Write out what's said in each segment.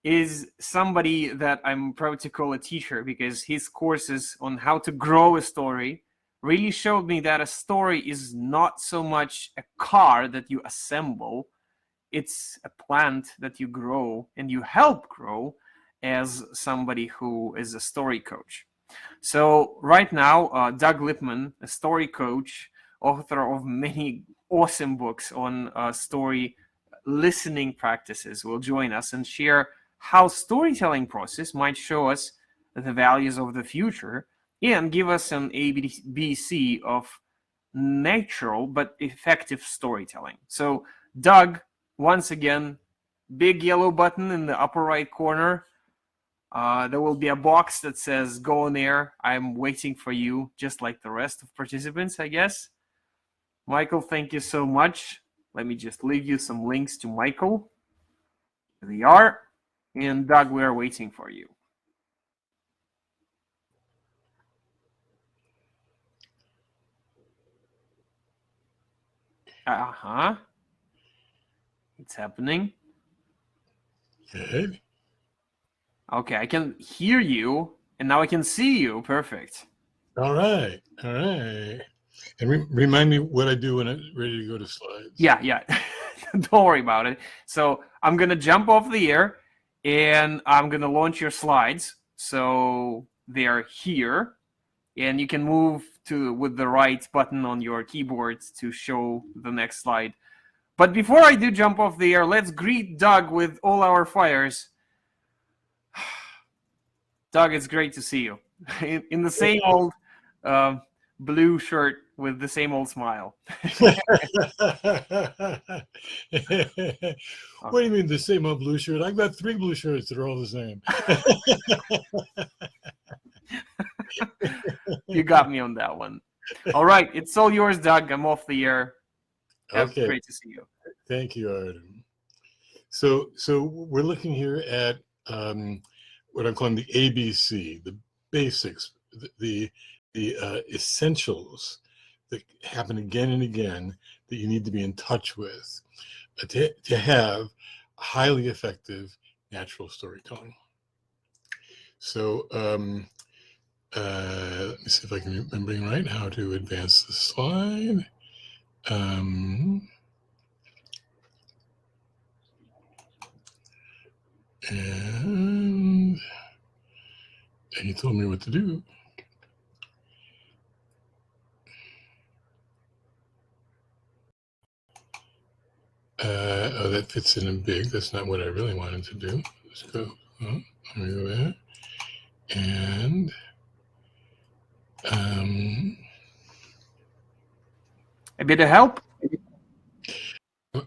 is somebody that I'm proud to call a teacher, because his courses on how to grow a story really showed me that a story is not so much a car that you assemble, it's a plant that you grow and you help grow as somebody who is a story coach. So right now, Doug Lipman, a story coach, author of many awesome books on story listening practices, will join us and share how storytelling process might show us the values of the future and give us an ABC of natural but effective storytelling. So Doug, once again, big yellow button in the upper right corner. There will be a box that says go on air. I'm waiting for you, just like the rest of participants, I guess. Michael, thank you so much. Let me just leave you some links to Michael. Here they are. And Doug, we are waiting for you. Uh-huh. It's happening. Good. Okay, I can hear you, and now I can see you. Perfect. All right. All right. And remind me what I do when I'm ready to go to slides. Yeah. Don't worry about it. So I'm going to jump off the air, and I'm going to launch your slides. So they're here, and you can move with the right button on your keyboard to show the next slide. But before I do jump off the air, let's greet Doug with all our fires. Doug, it's great to see you in the same old blue shirt with the same old smile. What do you mean the same old blue shirt? I've got 3 blue shirts that are all the same. You got me on that one. All right, it's all yours, Doug. I'm off the air. Okay. Great to see you. Thank you, Artem. So we're looking here at what I'm calling the ABC, the basics, the essentials that happen again and again that you need to be in touch with to have highly effective natural storytelling. So let me see if I can remember right how to advance the slide. And he told me what to do. Oh, that fits in big. That's not what I really wanted to do. Let's go. Oh, let me go there. And A bit of help?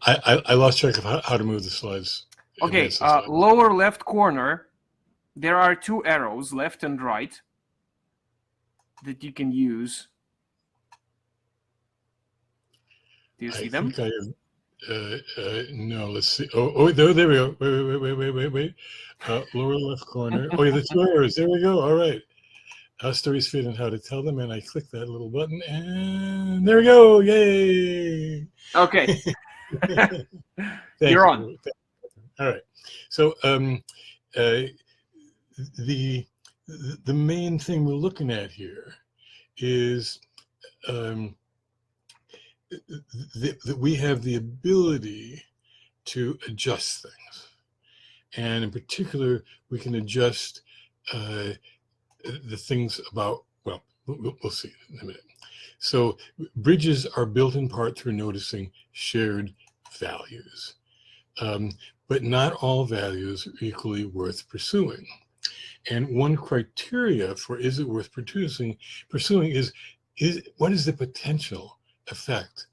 I lost track of how to move the slides. Okay, lower left corner, there are 2 arrows, left and right, that you can use. Do you see them? I think I have, no, let's see. Oh, there we go. Wait. Lower left corner. Oh, yeah, the 2 arrows. There we go. All right. How stories fit and how to tell them. And I click that little button and there we go. Yay. Okay. You're on. All right. So the main thing we're looking at here is that we have the ability to adjust things. And in particular, we can adjust the things about, well, we'll see in a minute. So bridges are built in part through noticing shared values. But not all values are equally worth pursuing. And one criteria for is it worth pursuing is what is the potential effect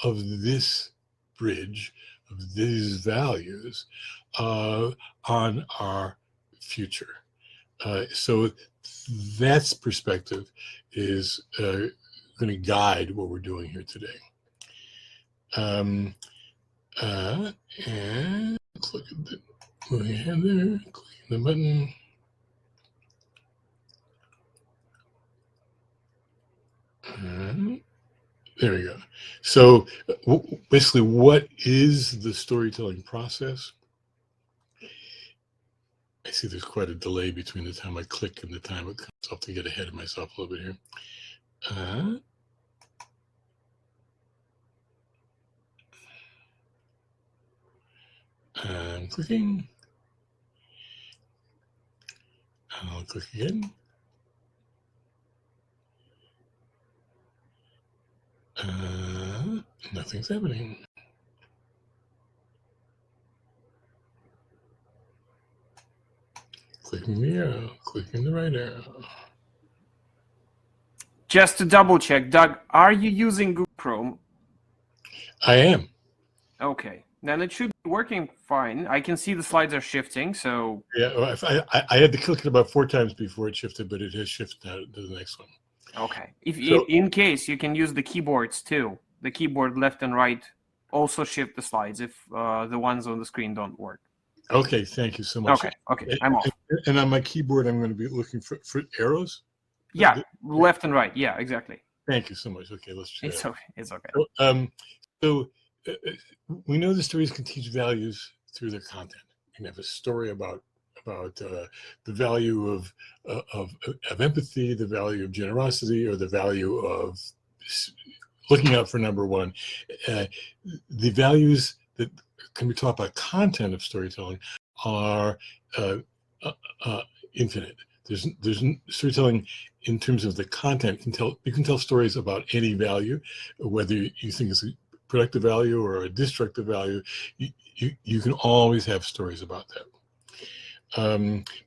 of this bridge, of these values on our future. So that's perspective is going to guide what we're doing here today. And let's look at the moving ahead there, clicking the button. There we go. So basically, what is the storytelling process? see there's quite a delay between the time I click and the time it comes up, to get ahead of myself a little bit here. I'm clicking. I'll click again. Nothing's happening. Clicking the arrow, clicking the right arrow. Just to double check, Doug, are you using Google Chrome? I am. Okay, then it should be working fine. I can see the slides are shifting, so... Yeah, I had to click it about 4 times before it shifted, but it has shifted now to the next one. Okay. In case, you can use the keyboards too. The keyboard left and right also shift the slides if the ones on the screen don't work. Okay, thank you so much. Okay, I'm off. And on my keyboard, I'm going to be looking for arrows? Yeah, left and right. Yeah, exactly. Thank you so much. Okay, let's try It's it. okay. It's okay. So we know the stories can teach values through their content. You can have a story about the value of empathy, the value of generosity, or the value of looking out for number one. The values that can be taught by content of storytelling are infinite. There's storytelling in terms of the content you can tell stories about any value, whether you think it's a productive value or a destructive value. You can always have stories about that.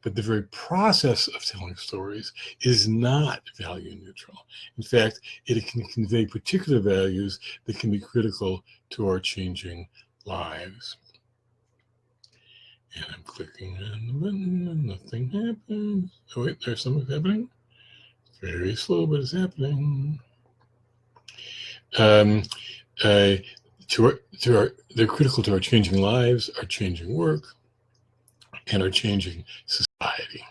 But the very process of telling stories is not value neutral. In fact, it can convey particular values that can be critical to our changing lives. And I'm clicking on the button and nothing happens. Oh wait, there's something happening. It's very slow, but it's happening. They're critical to our changing lives, our changing work, and our changing society.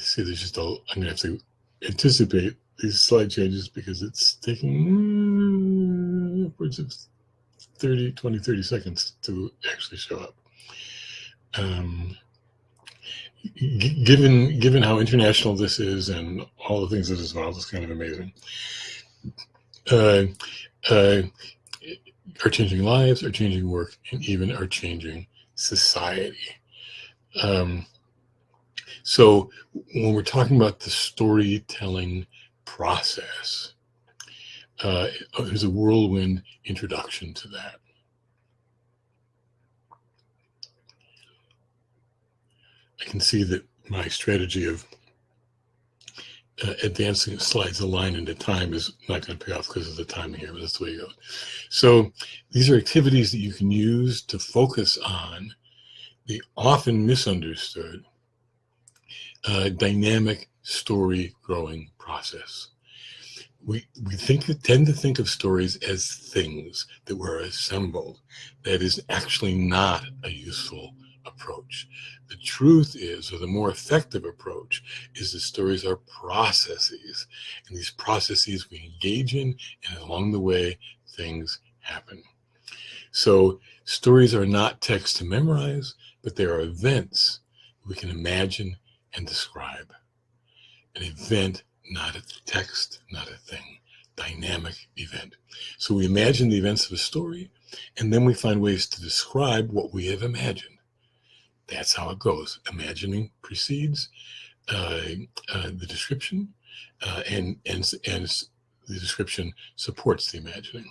See, there's just I'm going to have to anticipate these slide changes because it's taking upwards of 20, 30 seconds to actually show up. Given how international this is and all the things that is involved, it's kind of amazing. Our changing lives, our changing work, and even our changing society. So when we're talking about the storytelling process, there's a whirlwind introduction to that. I can see that my strategy of advancing the slides a line at a time is not going to pay off because of the timing here, but that's the way it goes. So these are activities that you can use to focus on the often misunderstood dynamic story growing process. We tend to think of stories as things that were assembled. That is actually not a useful approach. The truth is, or the more effective approach, is that stories are processes, and these processes we engage in, and along the way, things happen. So stories are not text to memorize, but they are events we can imagine and describe. An event, not a text, not a thing. Dynamic event. So we imagine the events of a story, and then we find ways to describe what we have imagined. That's how it goes. Imagining precedes the description, and the description supports the imagining.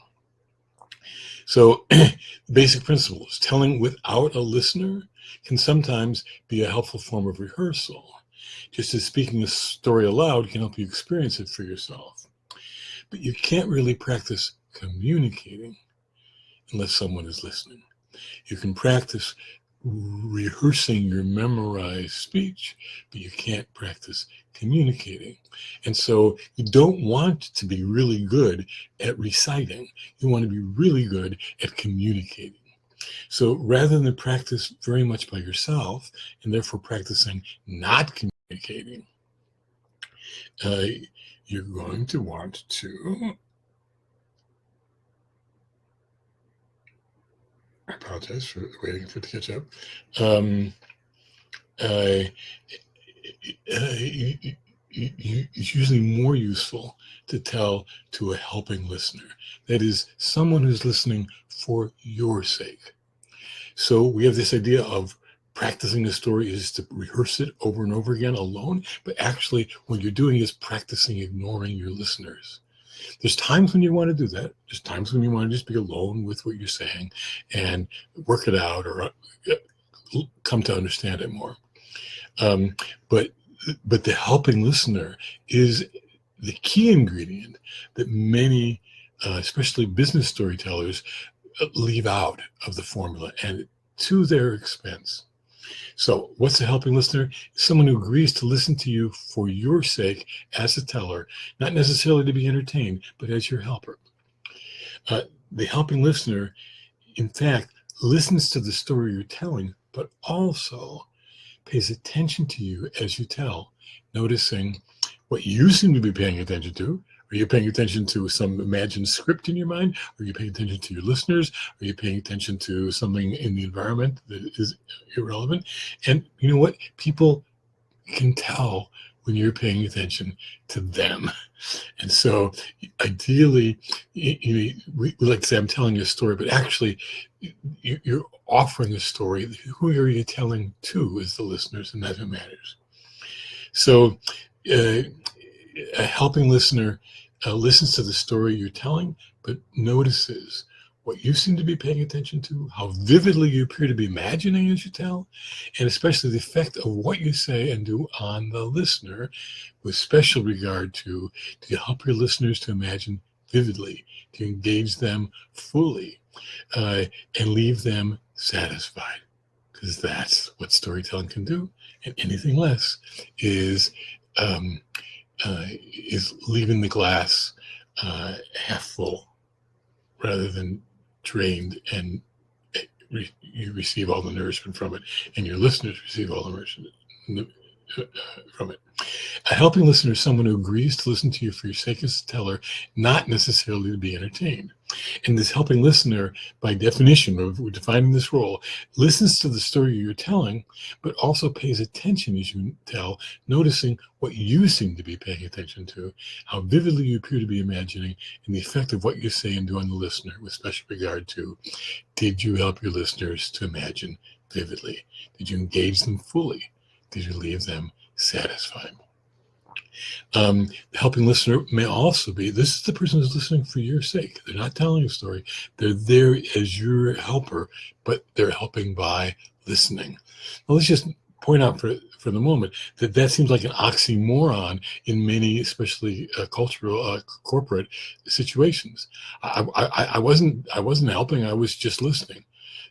So basic principles. Telling without a listener can sometimes be a helpful form of rehearsal, just as speaking a story aloud can help you experience it for yourself. But you can't really practice communicating unless someone is listening. You can practice rehearsing your memorized speech, but you can't practice communicating. And so you don't want to be really good at reciting. You want to be really good at communicating. So rather than practice very much by yourself and therefore practicing not communicating, you're going to want to, I apologize for waiting for it to catch up. uh, it's usually more useful to tell to a helping listener. That is, someone who's listening for your sake. So we have this idea of practicing the story is to rehearse it over and over again alone, but actually what you're doing is practicing ignoring your listeners. There's times when you want to do that. There's times when you want to just be alone with what you're saying and work it out or come to understand it more. But the helping listener is the key ingredient that many, especially business storytellers, leave out of the formula, and to their expense. So what's a helping listener? Someone who agrees to listen to you for your sake as a teller, not necessarily to be entertained, but as your helper. The helping listener, in fact, listens to the story you're telling, but also pays attention to you as you tell, noticing what you seem to be paying attention to. Are you paying attention to some imagined script in your mind? Are you paying attention to your listeners? Are you paying attention to something in the environment that is irrelevant? And you know what? People can tell when you're paying attention to them. And so ideally, we like to say, I'm telling you a story, but actually you're offering a story. Who are you telling to is the listeners, and that's what matters. So a helping listener listens to the story you're telling, but notices what you seem to be paying attention to, how vividly you appear to be imagining as you tell, and especially the effect of what you say and do on the listener, with special regard to, do you help your listeners to imagine vividly? Do you engage them fully and leave them satisfied? Because that's what storytelling can do, and anything less is leaving the glass half full rather than drained, and you receive all the nourishment from it, and your listeners receive all the nourishment from it. A helping listener is someone who agrees to listen to you for your sake as a teller, not necessarily to be entertained. And this helping listener, by definition, we're defining this role, listens to the story you're telling, but also pays attention as you tell, noticing what you seem to be paying attention to, how vividly you appear to be imagining, and the effect of what you say and do on the listener, with special regard to, did you help your listeners to imagine vividly? Did you engage them fully? Did you leave them satisfied? The helping listener may also be, this is the person who's listening for your sake. They're not telling a story. They're there as your helper, but they're helping by listening. Now, let's just point out for the moment that seems like an oxymoron in many, especially cultural, corporate situations. I wasn't helping. I was just listening.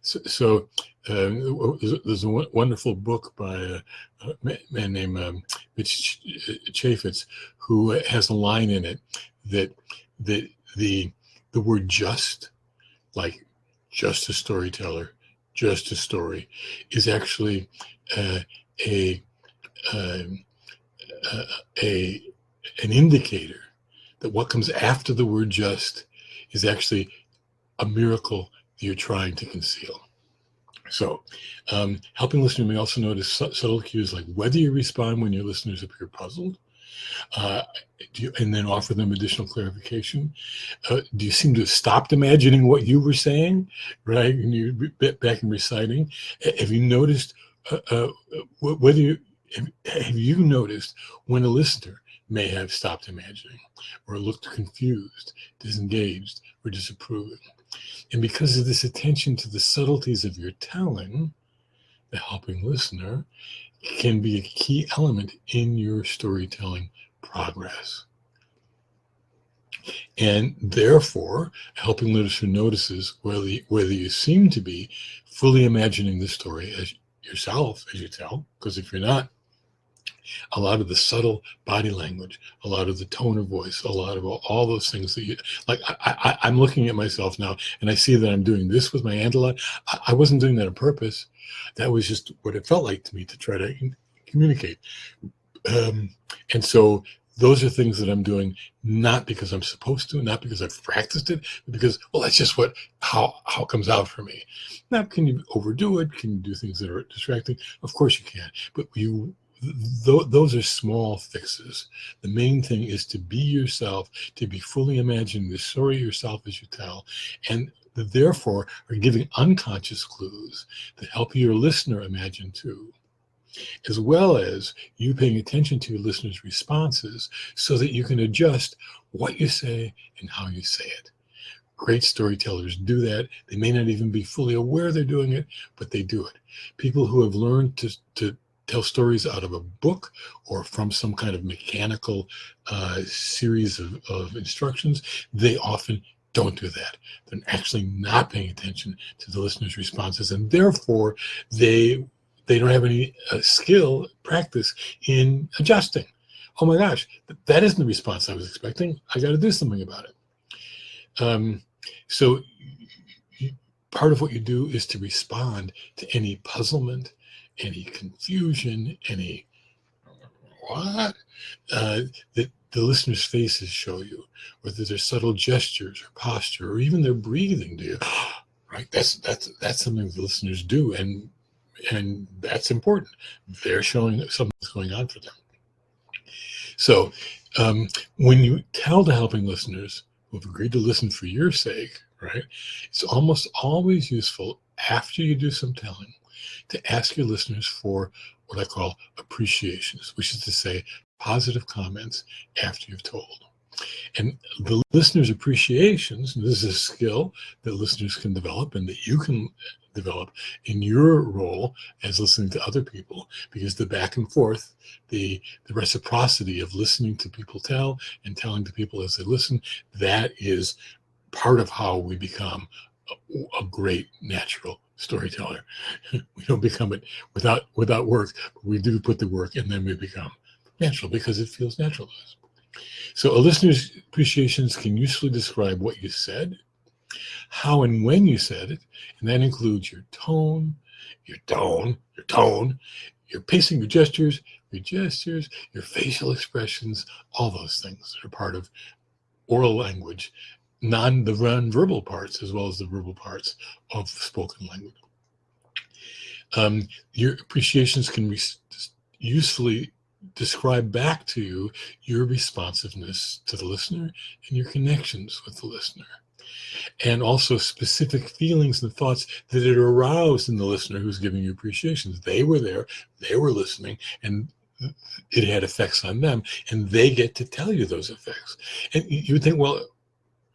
So there's a wonderful book by a man named Mitch Chaffetz, who has a line in it that the word "just," like just a storyteller, just a story, is actually an indicator that what comes after the word "just" is actually a miracle that you're trying to conceal. So, helping listener may also notice subtle cues like whether you respond when your listeners appear puzzled, and then offer them additional clarification. Do you seem to have stopped imagining what you were saying, right? And you back in reciting. Have you noticed have you noticed when a listener may have stopped imagining, or looked confused, disengaged, or disapproving? And because of this attention to the subtleties of your telling, the helping listener can be a key element in your storytelling progress. And therefore, helping listener notices whether you seem to be fully imagining the story as yourself as you tell, because if you're not, a lot of the subtle body language, a lot of the tone of voice, a lot of all those things that you like. I'm looking at myself now, and I see that I'm doing this with my hand a lot. I wasn't doing that on purpose. That was just what it felt like to me to try to communicate. And so those are things that I'm doing not because I'm supposed to, not because I've practiced it, but because, well, that's just how it comes out for me. Now, can you overdo it? Can you do things that are distracting? Of course you can, but those are small fixes. The main thing is to be yourself, to be fully imagining the story yourself as you tell, and therefore are giving unconscious clues that help your listener imagine too, as well as you paying attention to your listeners' responses so that you can adjust what you say and how you say it. Great storytellers do that. They may not even be fully aware they're doing it, but they do it. People who have learned to tell stories out of a book or from some kind of mechanical series of instructions, they often don't do that. They're actually not paying attention to the listener's responses, and therefore they don't have any practice in adjusting. Oh my gosh, that isn't the response I was expecting. I got to do something about it. So part of what you do is to respond to any puzzlement, any confusion, any what that the listener's faces show you, whether they're subtle gestures or posture or even their breathing to you. Right? That's something the listeners do, and that's important. They're showing something's going on for them. So when you tell the helping listeners who have agreed to listen for your sake, right, it's almost always useful after you do some telling to ask your listeners for what I call appreciations, which is to say positive comments after you've told. And the listener's appreciations, and this is a skill that listeners can develop and that you can develop in your role as listening to other people, because the back and forth, the reciprocity of listening to people tell and telling to people as they listen, that is part of how we become a great natural storyteller. We don't become it without work, but we do put the work, and then we become natural because it feels natural to us. So a listener's appreciations can usefully describe what you said, how and when you said it, and that includes your tone, your pacing, your gestures, your facial expressions, all those things that are part of oral language, the non-verbal parts as well as the verbal parts of spoken language. Your appreciations can usefully describe back to you your responsiveness to the listener and your connections with the listener, and also specific feelings and thoughts that it aroused in the listener who's giving you appreciations. They were there, they were listening, and it had effects on them, and they get to tell you those effects. And you would think, well,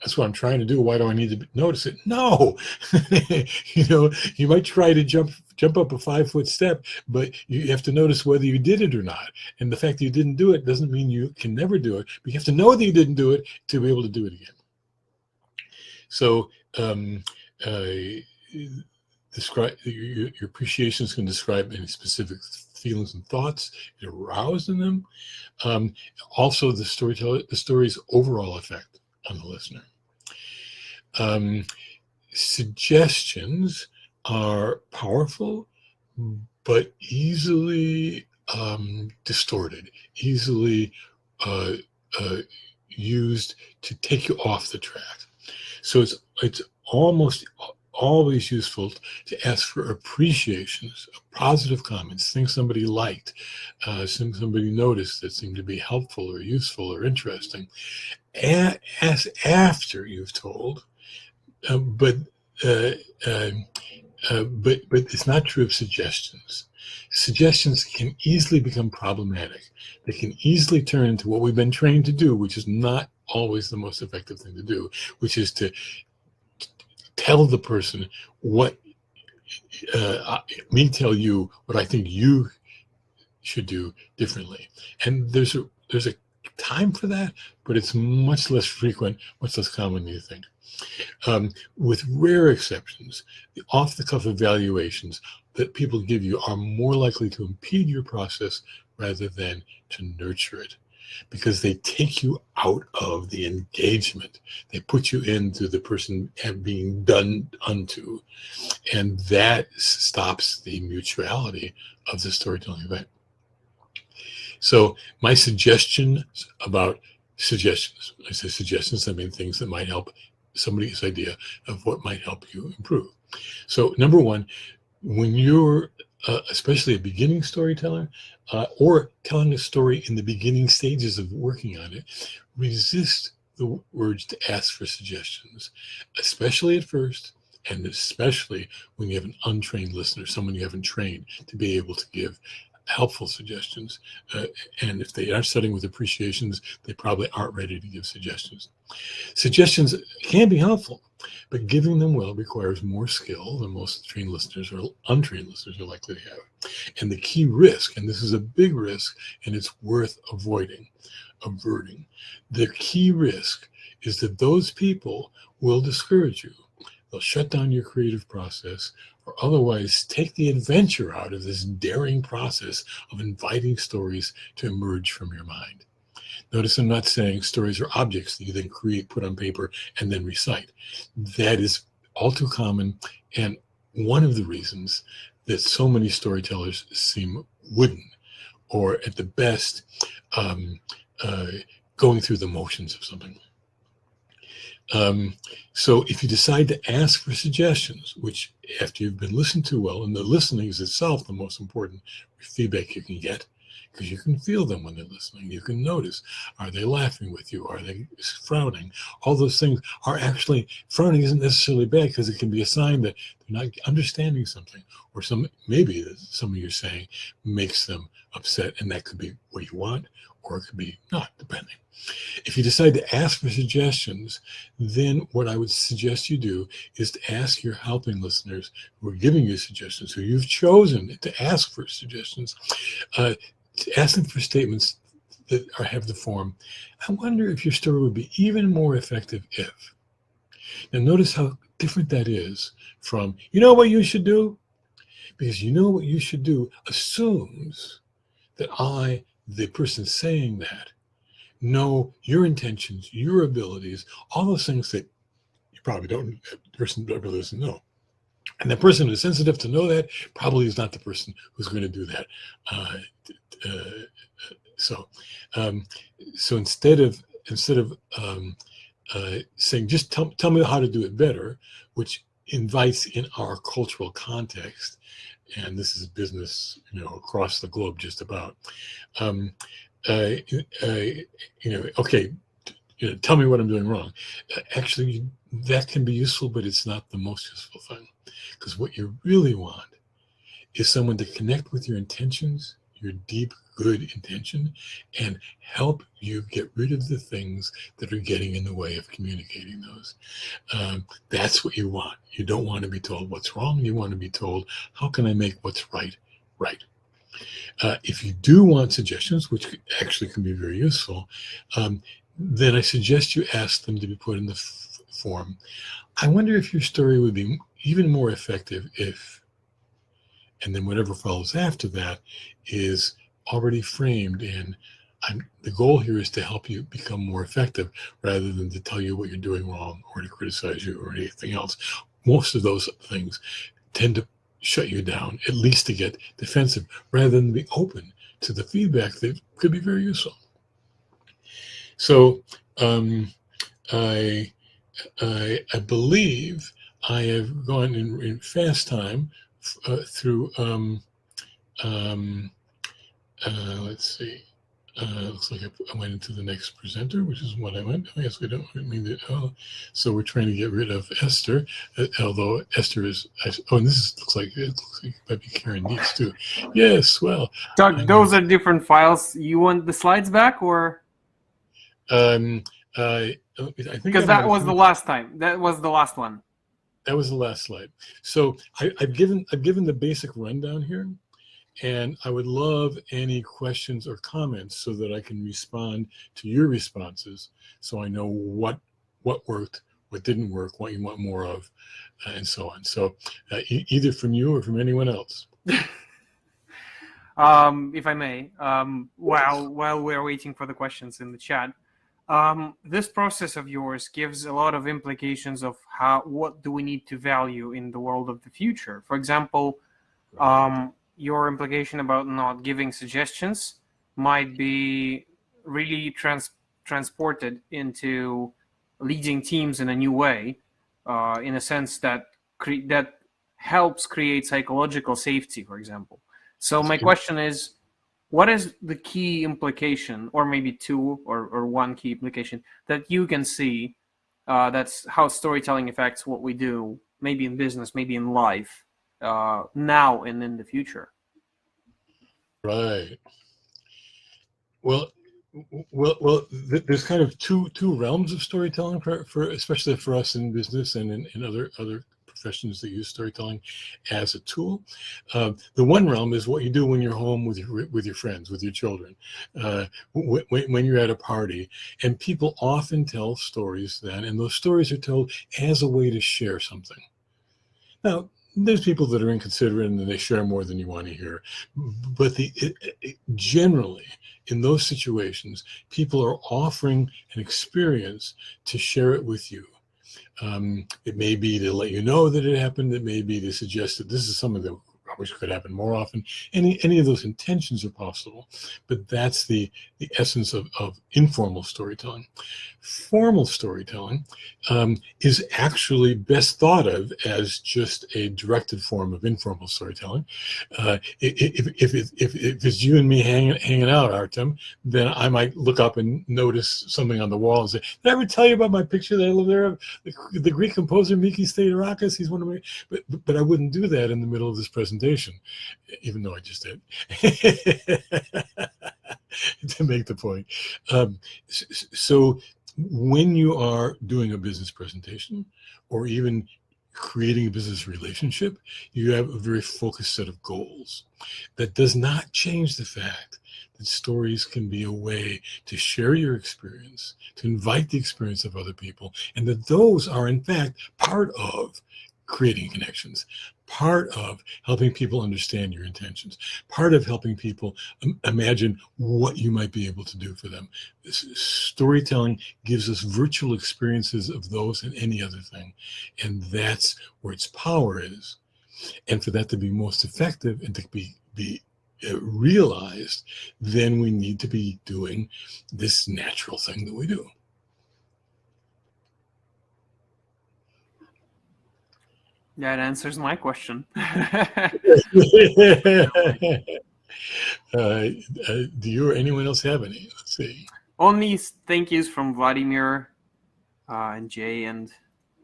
that's what I'm trying to do. Why do I need to notice it? No, you might try to jump up a 5-foot step, but you have to notice whether you did it or not. And the fact that you didn't do it doesn't mean you can never do it, but you have to know that you didn't do it to be able to do it again. So describe your appreciations can describe any specific feelings and thoughts it aroused in them. Also, the story's overall effect on the listener. Suggestions are powerful, but easily distorted, easily used to take you off the track. So it's almost always useful to ask for appreciations, positive comments, things somebody liked, things somebody noticed that seemed to be helpful or useful or interesting, as after you've told. But it's not true of suggestions. Suggestions can easily become problematic. They can easily turn into what we've been trained to do, which is not always the most effective thing to do, which is to tell the person what me tell you what I think you should do differently. And there's a time for that, but it's much less frequent, much less common than you think. With rare exceptions, the off-the-cuff evaluations that people give you are more likely to impede your process rather than to nurture it, because they take you out of the engagement. They put you into the person being done unto, and that stops the mutuality of the storytelling event. So my suggestions about suggestions, I say suggestions, I mean things that might help somebody's idea of what might help you improve. So number one, when you're especially a beginning storyteller or telling a story in the beginning stages of working on it, resist the urge to ask for suggestions, especially at first, and especially when you have an untrained listener, someone you haven't trained to be able to give helpful suggestions. And if they are studying with appreciations, they probably aren't ready to give suggestions. Suggestions can be helpful, but giving them well requires more skill than most trained listeners or untrained listeners are likely to have. And the key risk, and this is a big risk, and it's worth averting, the key risk is that those people will discourage you. They'll shut down your creative process or otherwise take the adventure out of this daring process of inviting stories to emerge from your mind. Notice I'm not saying stories are objects that you then create, put on paper, and then recite. That is all too common, and one of the reasons that so many storytellers seem wooden, or at the best, going through the motions of something. So if you decide to ask for suggestions, which after you've been listened to well, and the listening is itself the most important feedback you can get, because you can feel them when they're listening. You can notice, are they laughing with you? Are they frowning? All those things are actually, frowning isn't necessarily bad because it can be a sign that they're not understanding something, or maybe something you're saying makes them upset, and that could be what you want, or it could be not, depending. If you decide to ask for suggestions, then what I would suggest you do is to ask your helping listeners who are giving you suggestions, who you've chosen to ask for suggestions, to ask them for statements that have the form, I wonder if your story would be even more effective if. Now notice how different that is from, you know what you should do? Because you know what you should do assumes that the person saying that, know your intentions, your abilities, all those things that you probably don't, that person really doesn't know. And the person who's sensitive to know that probably is not the person who's going to do that. So instead of saying, just tell me how to do it better, which invites in our cultural context, and this is business, across the globe, just about. Okay, tell me what I'm doing wrong. Actually, that can be useful, but it's not the most useful thing, because what you really want is someone to connect with your intentions, your deep, good intention, and help you get rid of the things that are getting in the way of communicating those. That's what you want. You don't want to be told what's wrong. You want to be told, how can I make what's right, right? If you do want suggestions, which actually can be very useful, then I suggest you ask them to be put in the form. I wonder if your story would be even more effective if, and then whatever follows after that is already framed in, the goal here is to help you become more effective rather than to tell you what you're doing wrong or to criticize you or anything else. Most of those things tend to shut you down, at least to get defensive, rather than be open to the feedback that could be very useful. So I believe I have gone in fast time through, let's see, looks like I went into the next presenter, which is what I went. I guess we don't mean that. So we're trying to get rid of Esther, although Esther is, and this looks like it might be Karen Dietz too. Yes, well. Doug, those are different files. You want the slides back, or? I think because that was the last time. That was the last one. That was the last slide. So I've given the basic rundown here, and I would love any questions or comments so that I can respond to your responses, so I know what worked, what didn't work, what you want more of, and so on. So either from you or from anyone else. If I may, while we're waiting for the questions in the chat, this process of yours gives a lot of implications of what do we need to value in the world of the future. For example, your implication about not giving suggestions might be really transported into leading teams in a new way, in a sense that that helps create psychological safety, for example. So my question is, what is the key implication, or maybe two or one key implication that you can see, that's how storytelling affects what we do, maybe in business, maybe in life, now and in the future? Right. Well, there's kind of two realms of storytelling for especially for us in business and in other professions that use storytelling as a tool. The one realm is what you do when you're home with your friends, with your children, when you're at a party, and people often tell stories then, and those stories are told as a way to share something. Now, there's people that are inconsiderate and they share more than you want to hear. But generally, in those situations, people are offering an experience to share it with you. It may be to let you know that it happened. It may be to suggest that this is something that I wish could happen more often. Any of those intentions are possible, but that's the essence of informal storytelling. Formal storytelling is actually best thought of as just a directed form of informal storytelling. If it's you and me hanging out, Artem, then I might look up and notice something on the wall and say, "Did I ever tell you about my picture that I live there of the Greek composer Mikis Theodorakis? He's one of my..." But I wouldn't do that in the middle of this presentation, even though I just did. To make the point. So when you are doing a business presentation or even creating a business relationship, you have a very focused set of goals. That does not change the fact that stories can be a way to share your experience, to invite the experience of other people, and that those are in fact part of creating connections, part of helping people understand your intentions, part of helping people imagine what you might be able to do for them. Storytelling gives us virtual experiences of those and any other thing, and that's where its power is. And for that to be most effective and to be realized, then we need to be doing this natural thing that we do. That answers my question. Do you or anyone else have any? Let's see. Only thank yous from Vladimir and Jay, and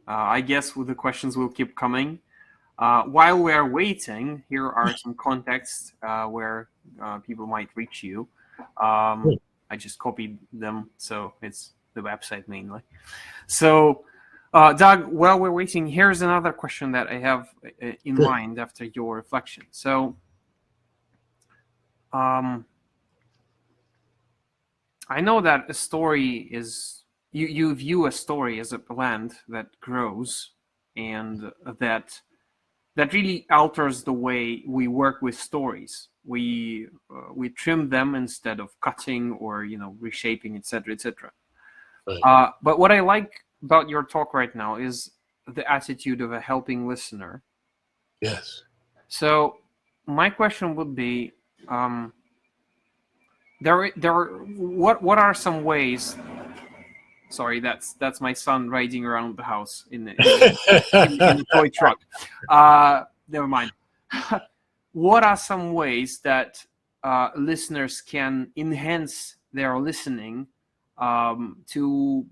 I guess the questions will keep coming. While we are waiting, here are some contacts where people might reach you. I just copied them, so it's the website mainly. So, Doug, while we're waiting, here's another question that I have in mind after your reflection. So, I know that a story is, you view a story as a plant that grows, and that really alters the way we work with stories. We trim them instead of cutting or reshaping, etc., etc. Right. But what I like about your talk right now is the attitude of a helping listener. Yes. So my question would be, what are some ways? Sorry, that's my son riding around the house in the toy truck. Never mind. What are some ways that listeners can enhance their listening to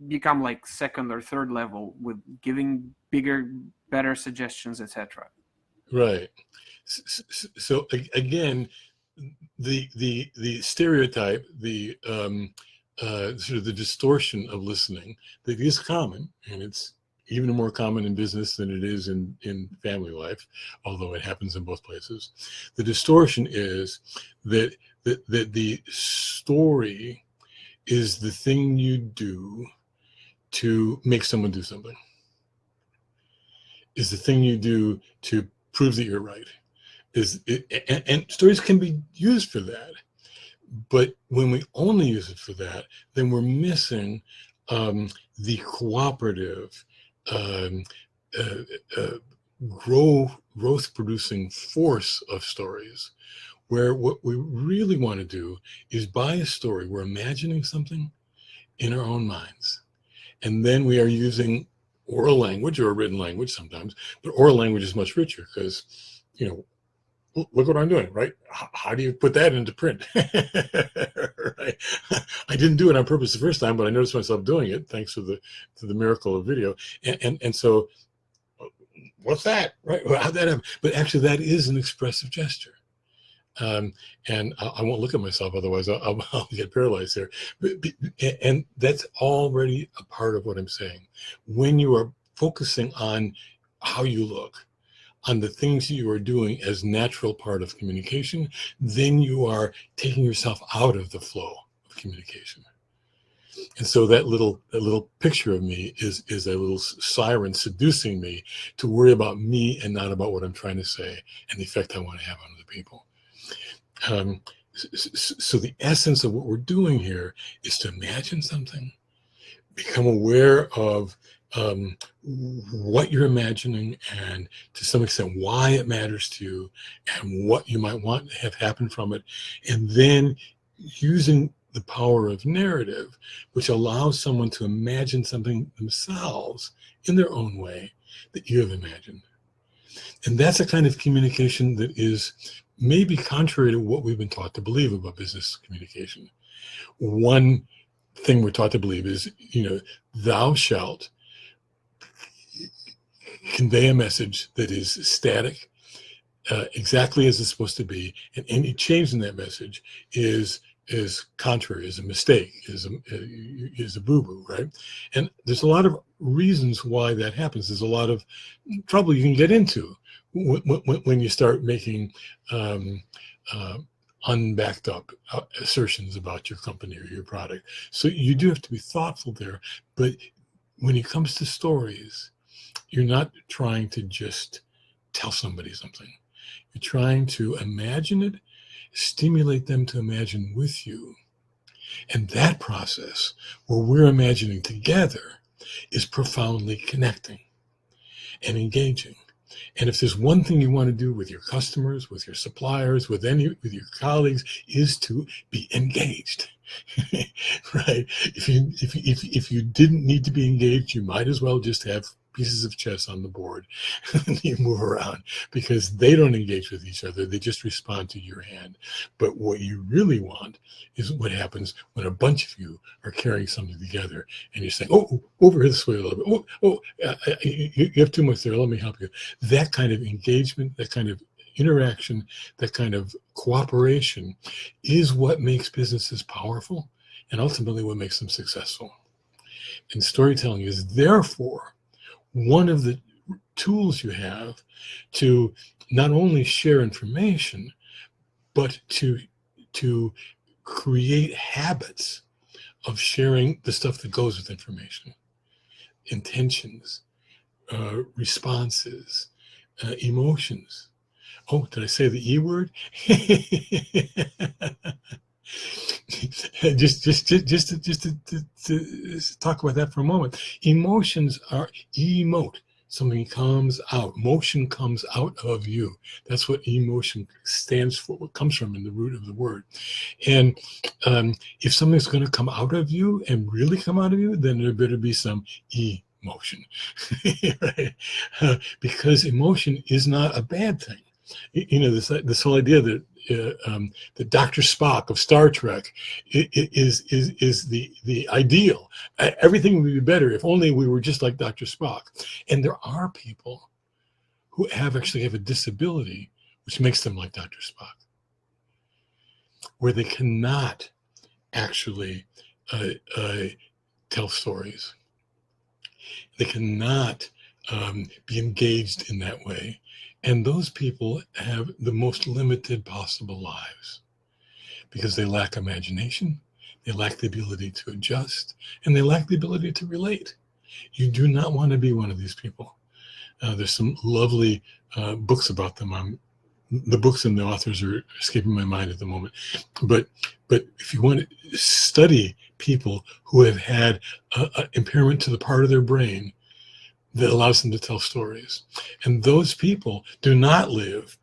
become like second or third level with giving better suggestions, etc.? Right. So again, the stereotype, the sort of the distortion of listening that is common, and it's even more common in business than it is in family life, although it happens in both places. The distortion is that the story is the thing you do to make someone do something, is the thing you do to prove that you're right. And stories can be used for that. But when we only use it for that, then we're missing the cooperative growth producing force of stories, where what we really want to do is buy a story. We're imagining something in our own minds. And then we are using oral language or written language sometimes, but oral language is much richer because, you know, look what I'm doing, right? How do you put that into print? Right? I didn't do it on purpose the first time, but I noticed myself doing it thanks to the miracle of video. And so, what's that? Right? How'd that happen? But actually, that is an expressive gesture. And I won't look at myself, otherwise I'll get paralyzed there. And that's already a part of what I'm saying. When you are focusing on how you look, on the things you are doing as natural part of communication, then you are taking yourself out of the flow of communication. And so that little picture of me is a little siren seducing me to worry about me and not about what I'm trying to say and the effect I want to have on other people. So the essence of what we're doing here is to imagine something, become aware of what you're imagining, and to some extent why it matters to you and what you might want to have happen from it, and then using the power of narrative, which allows someone to imagine something themselves in their own way that you have imagined. And that's a kind of communication that is maybe contrary to what we've been taught to believe about business communication. One thing we're taught to believe is, thou shalt convey a message that is static, exactly as it's supposed to be, and any change in that message is contrary, is a mistake, is a boo-boo, right? And there's a lot of reasons why that happens. There's a lot of trouble you can get into when you start making unbacked up assertions about your company or your product. So you do have to be thoughtful there. But when it comes to stories, you're not trying to just tell somebody something. You're trying to imagine it, stimulate them to imagine with you. And that process, where we're imagining together, is profoundly connecting and engaging. And if there's one thing you want to do with your customers, with your suppliers, with your colleagues, is to be engaged. Right? If you didn't need to be engaged, you might as well just have pieces of chess on the board and you move around, because they don't engage with each other. They just respond to your hand. But what you really want is what happens when a bunch of you are carrying something together and you're saying, oh, over this way a little bit. You have too much there. Let me help you. That kind of engagement, that kind of interaction, that kind of cooperation is what makes businesses powerful and ultimately what makes them successful. And storytelling is therefore one of the tools you have to not only share information, but to create habits of sharing the stuff that goes with information, intentions, responses, emotions. Oh, did I say the E word? just to talk about that for a moment. Emotions are emote. Something comes out. Motion comes out of you. That's what emotion stands for, what comes from in the root of the word. And if something's going to come out of you and really come out of you, then there better be some emotion. Right? Because emotion is not a bad thing. This whole idea that the Dr. Spock of Star Trek is the ideal. Everything would be better if only we were just like Dr. Spock. And there are people who actually have a disability which makes them like Dr. Spock, where they cannot actually tell stories. They cannot be engaged in that way. And those people have the most limited possible lives because they lack imagination, they lack the ability to adjust, and they lack the ability to relate. You do not want to be one of these people. There's some lovely books about them. The books and the authors are escaping my mind at the moment. But if you want to study people who have had impairment to the part of their brain that allows them to tell stories. And those people do not live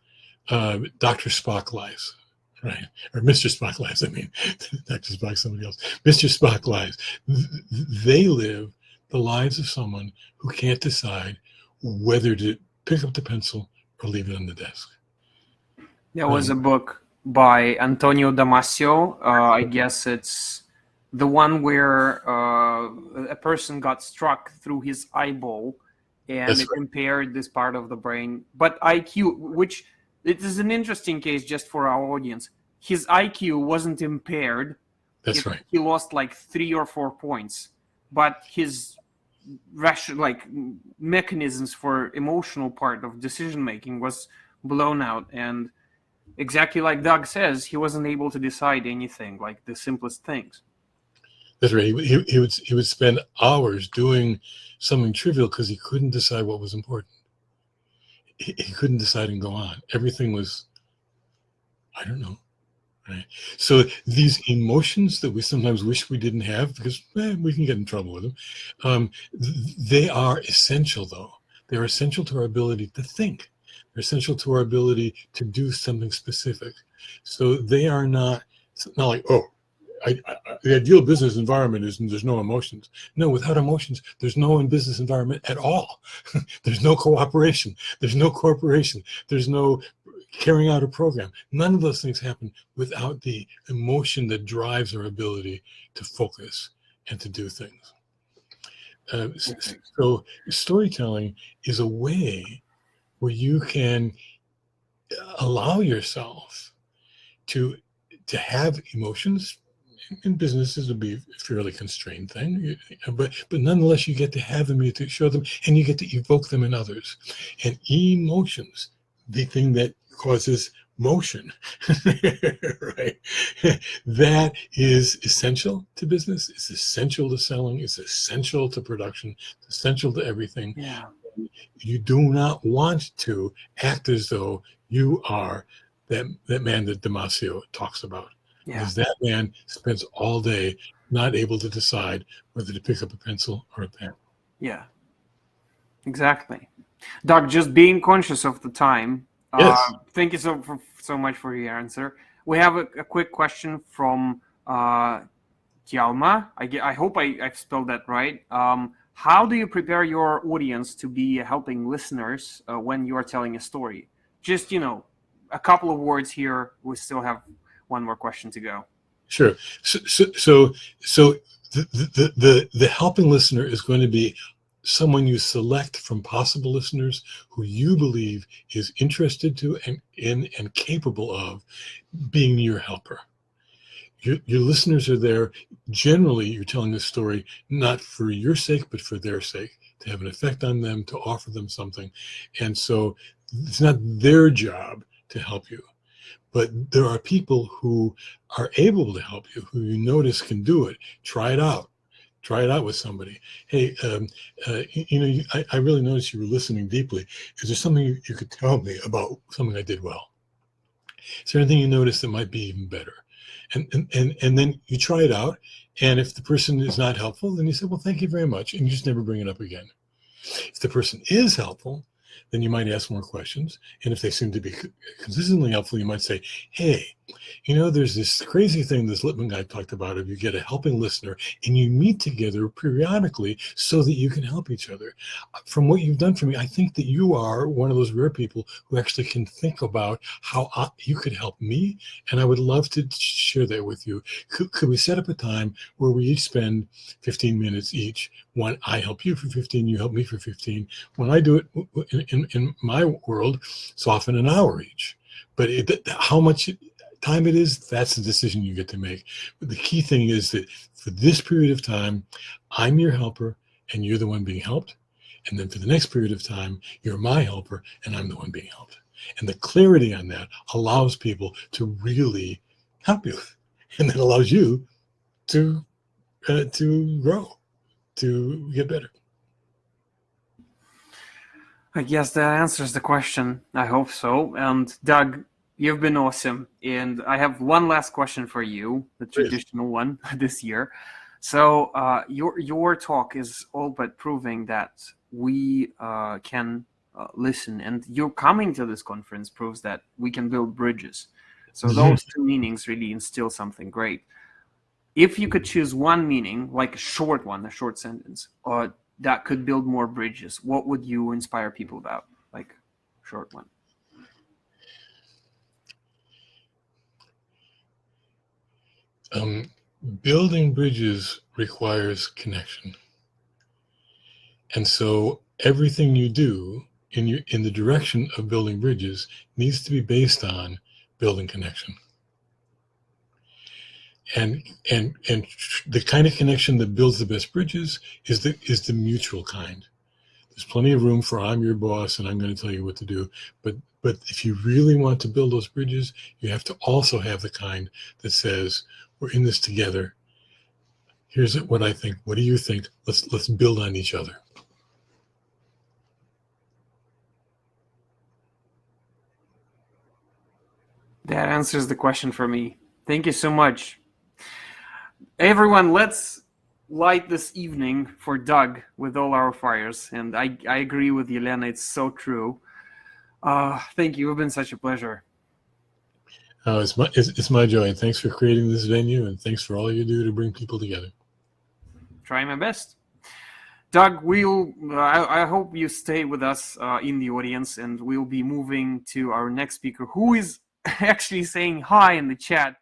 Dr. Spock lives, right? Or Mr. Spock lives, I mean. Dr. Spock, somebody else. Mr. Spock lives. They live the lives of someone who can't decide whether to pick up the pencil or leave it on the desk. There was a book by Antonio Damasio. I guess it's the one where a person got struck through his eyeball and That's it right. impaired this part of the brain. But IQ, which it is an interesting case just for our audience. His IQ wasn't impaired. That's right. He lost like 3 or 4 points, but his mechanisms for emotional part of decision making was blown out. And exactly like Doug says, he wasn't able to decide anything, like the simplest things. That's right. He would spend hours doing something trivial because he couldn't decide what was important. He couldn't decide and go on. Everything was, I don't know. Right. So these emotions that we sometimes wish we didn't have because we can get in trouble with them, they are essential, though. They're essential to our ability to think. They're essential to our ability to do something specific. So they are not like, oh, the ideal business environment is there's no emotions. No, without emotions, there's no business environment at all. There's no cooperation. There's no cooperation. There's no carrying out a program. None of those things happen without the emotion that drives our ability to focus and to do things. So storytelling is a way where you can allow yourself to have emotions. In businesses, it'll be a fairly constrained thing, but nonetheless, you get to have them, you get to show them, and you get to evoke them in others. And emotions, the thing that causes motion, right? That is essential to business. It's essential to selling. It's essential to production. It's essential to everything. Yeah. You do not want to act as though you are that man that Damasio talks about. Yeah. Because that man spends all day not able to decide whether to pick up a pencil or a pen. Yeah. Exactly. Doug, just being conscious of the time. Yes. Thank you so much for your answer. We have a quick question from Tialma. I hope I've spelled that right. How do you prepare your audience to be helping listeners when you are telling a story? Just, a couple of words here. We still have one more question to go. Sure. So the helping listener is going to be someone you select from possible listeners who you believe is interested to and capable of being your helper. Your listeners are there. Generally, you're telling a story not for your sake, but for their sake, to have an effect on them, to offer them something. And so it's not their job to help you. But there are people who are able to help you, who you notice can do it. Try it out. Try it out with somebody. Hey, I really noticed you were listening deeply. Is there something you could tell me about something I did well? Is there anything you noticed that might be even better? And then you try it out. And if the person is not helpful, then you say, well, thank you very much. And you just never bring it up again. If the person is helpful, then you might ask more questions. And if they seem to be consistently helpful, you might say, hey, there's this crazy thing this Lipman guy talked about of you get a helping listener and you meet together periodically so that you can help each other. From what you've done for me, I think that you are one of those rare people who actually can think about how you could help me. And I would love to share that with you. Could we set up a time where we each spend 15 minutes each? One, I help you for 15, you help me for 15. When I do it in my world, it's often an hour each. But how much time it is, that's the decision you get to make. But the key thing is that for this period of time, I'm your helper and you're the one being helped. And then for the next period of time, you're my helper and I'm the one being helped. And the clarity on that allows people to really help you. And that allows you to grow, to get better. I guess that answers the question. I hope so. And Doug, you've been awesome. And I have one last question for you, the traditional one this year. So your talk is all but proving that we can listen, and your coming to this conference proves that we can build bridges. So those two meanings really instill something great. If you could choose one meaning, like a short one, a short sentence, that could build more bridges, what would you inspire people about? Like, short one. Building bridges requires connection. And so everything you do in the direction of building bridges needs to be based on building connection. And the kind of connection that builds the best bridges is the mutual kind. There's plenty of room for I'm your boss and I'm going to tell you what to do. But if you really want to build those bridges, you have to also have the kind that says, we're in this together. Here's what I think. What do you think? Let's build on each other. That answers the question for me. Thank you so much. Everyone, let's light this evening for Doug with all our fires. And I agree with Yelena. It's so true. Thank you. It's been such a pleasure. Oh, it's my joy. Thanks for creating this venue, and thanks for all you do to bring people together. Try my best. Doug, I hope you stay with us in the audience, and we'll be moving to our next speaker, who is actually saying hi in the chat.